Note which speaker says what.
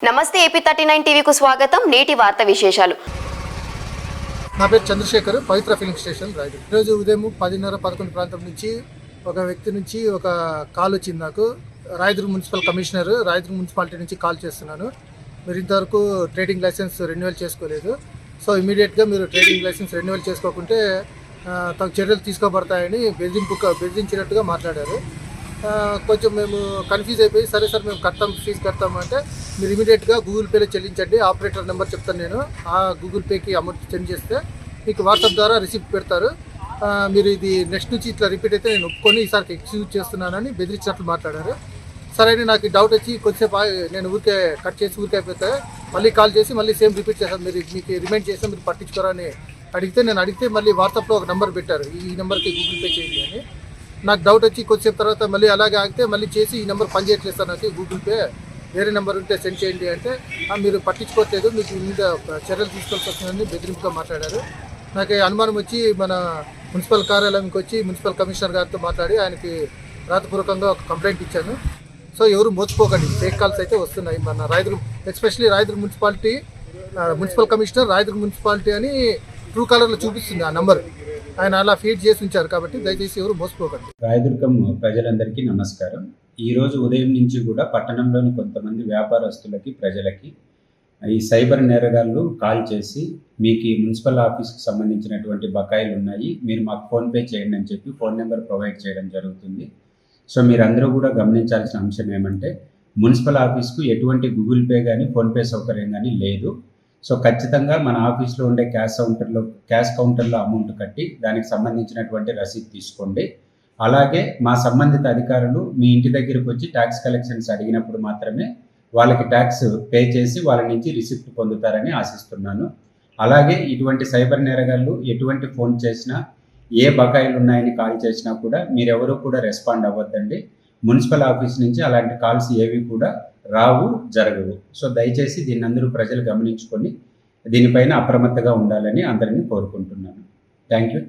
Speaker 1: నమస్తే AP39 టీవీకు స్వాగతం. నేటి వార్త విశేషాలు.
Speaker 2: నా పేరు చంద్రశేఖర్, పవిత్ర ఫిలింగ్ స్టేషన్ రాయదు. ఈరోజు ఉదయం 10:30-11 ప్రాంతం నుంచి ఒక వ్యక్తి నుంచి ఒక కాల్ వచ్చింది నాకు. Rayadurg municipal commissioner, Rayadurg municipality నుంచి కాల్ చేస్తున్నాను. మీరు ఇంతవరకు ట్రేడింగ్ లైసెన్స్ రెన్యువల్ చేసుకోలేదు, సో ఇమీడియట్గా మీరు ట్రేడింగ్ లైసెన్స్ రెన్యువల్ చేసుకోకుంటే తగు చర్యలు తీసుకోబడతాయని బెదిరించినట్టుగా మాట్లాడారు. కొంచెం మేము కన్ఫ్యూజ్ అయిపోయి, సరే సార్ మేము ఫీజు కడతాము అంటే, మీరు ఇమీడియట్గా గూగుల్ పేలో చెల్లించండి, ఆపరేటర్ నెంబర్ చెప్తాను నేను, ఆ గూగుల్ పేకి అమౌంట్ సెండ్ చేస్తే మీకు వాట్సాప్ ద్వారా రిసిప్ట్ పెడతారు, మీరు ఇది నెక్స్ట్ నుంచి ఇట్లా రిపీట్ అయితే నేను ఒప్పుకొని ఈసారికి ఎక్స్క్యూజ్ చేస్తున్నానని బెదిరించినట్లు మాట్లాడారు. సరే అని నాకు డౌట్ వచ్చి కొద్దిసేపు నేను ఊరికే కట్ చేసి ఊరికే అయిపోతే మళ్ళీ కాల్ చేసి మళ్ళీ సేమ్ రిపీట్ చేస్తాను, మీరు మీకు రిమైండ్ చేస్తే మీరు పట్టించుకోరా అని అడిగితే మళ్ళీ వాట్సాప్లో ఒక నెంబర్ పెట్టారు, ఈ నెంబర్కి గూగుల్ పే చేయండి అని. నాకు డౌట్ వచ్చి కొద్దిసేపు తర్వాత మళ్ళీ అలాగే ఆగితే మళ్ళీ చేసి ఈ నెంబర్ పనిచేయట్లేదు సార్, నాకు గూగుల్ పే వేరే నెంబర్ ఉంటే సెండ్ చేయండి అంటే, మీరు పట్టించుకోవట్లేదు, మీకు మీద చర్యలు తీసుకోవాల్సి వస్తుందని బెదిరింపుగా మాట్లాడారు. నాకు అనుమానం వచ్చి మన మున్సిపల్ కార్యాలయంకి వచ్చి మున్సిపల్ కమిషనర్ గారితో మాట్లాడి ఆయనకి రాతపూర్వకంగా ఒక కంప్లైంట్ ఇచ్చాను. సో ఎవరు మోసపోకండి, ఫేక్ కాల్స్ అయితే వస్తున్నాయి. మన Rayadurg, especially Rayadurg municipality municipal commissioner Rayadurg municipality అని ట్రూ కలర్లో చూపిస్తుంది ఆ నెంబర్, ఆయన అలా ఫీడ్ చేసి ఉంచారు. కాబట్టి దయచేసి ఎవరు మోసపోకండి.
Speaker 3: రాయదుర్గం ప్రజలందరికీ నమస్కారం. ఈరోజు ఉదయం నుంచి కూడా పట్టణంలోని కొంతమంది వ్యాపారస్తులకి, ప్రజలకి ఈ సైబర్ నేరగాళ్ళు కాల్ చేసి, మీకు ఈ మున్సిపల్ ఆఫీస్కి సంబంధించినటువంటి బకాయిలు ఉన్నాయి, మీరు మాకు ఫోన్పే చేయండి అని చెప్పి ఫోన్ నెంబర్ ప్రొవైడ్ చేయడం జరుగుతుంది. సో మీరందరూ కూడా గమనించాల్సిన అంశం ఏమంటే, మున్సిపల్ ఆఫీస్కు ఎటువంటి గూగుల్ పే కానీ ఫోన్పే సౌకర్యం కానీ లేదు. సో ఖచ్చితంగా మన ఆఫీస్లో ఉండే క్యాష్ కౌంటర్లో అమౌంట్ కట్టి దానికి సంబంధించినటువంటి రసీదు తీసుకోండి. అలాగే మా సంబంధిత అధికారులు మీ ఇంటి దగ్గరకు వచ్చి ట్యాక్స్ కలెక్షన్స్ అడిగినప్పుడు మాత్రమే వాళ్ళకి ట్యాక్స్ పే చేసి వాళ్ళ నుంచి రిసిప్ట్ పొందుతారని ఆశిస్తున్నాను. అలాగే ఇటువంటి సైబర్ నేరగాళ్ళు ఎటువంటి ఫోన్ చేసినా, ఏ బకాయిలు ఉన్నాయని కాల్ చేసినా కూడా మీరెవరూ కూడా రెస్పాండ్ అవ్వద్దండి. మున్సిపల్ ఆఫీస్ నుంచి అలాంటి కాల్స్ ఏవి కూడా రావు, జరగవు. సో దయచేసి దీన్ని అందరూ ప్రజలు గమనించుకొని దీనిపైన అప్రమత్తగా ఉండాలని అందరినీ కోరుకుంటున్నాను. Thank you.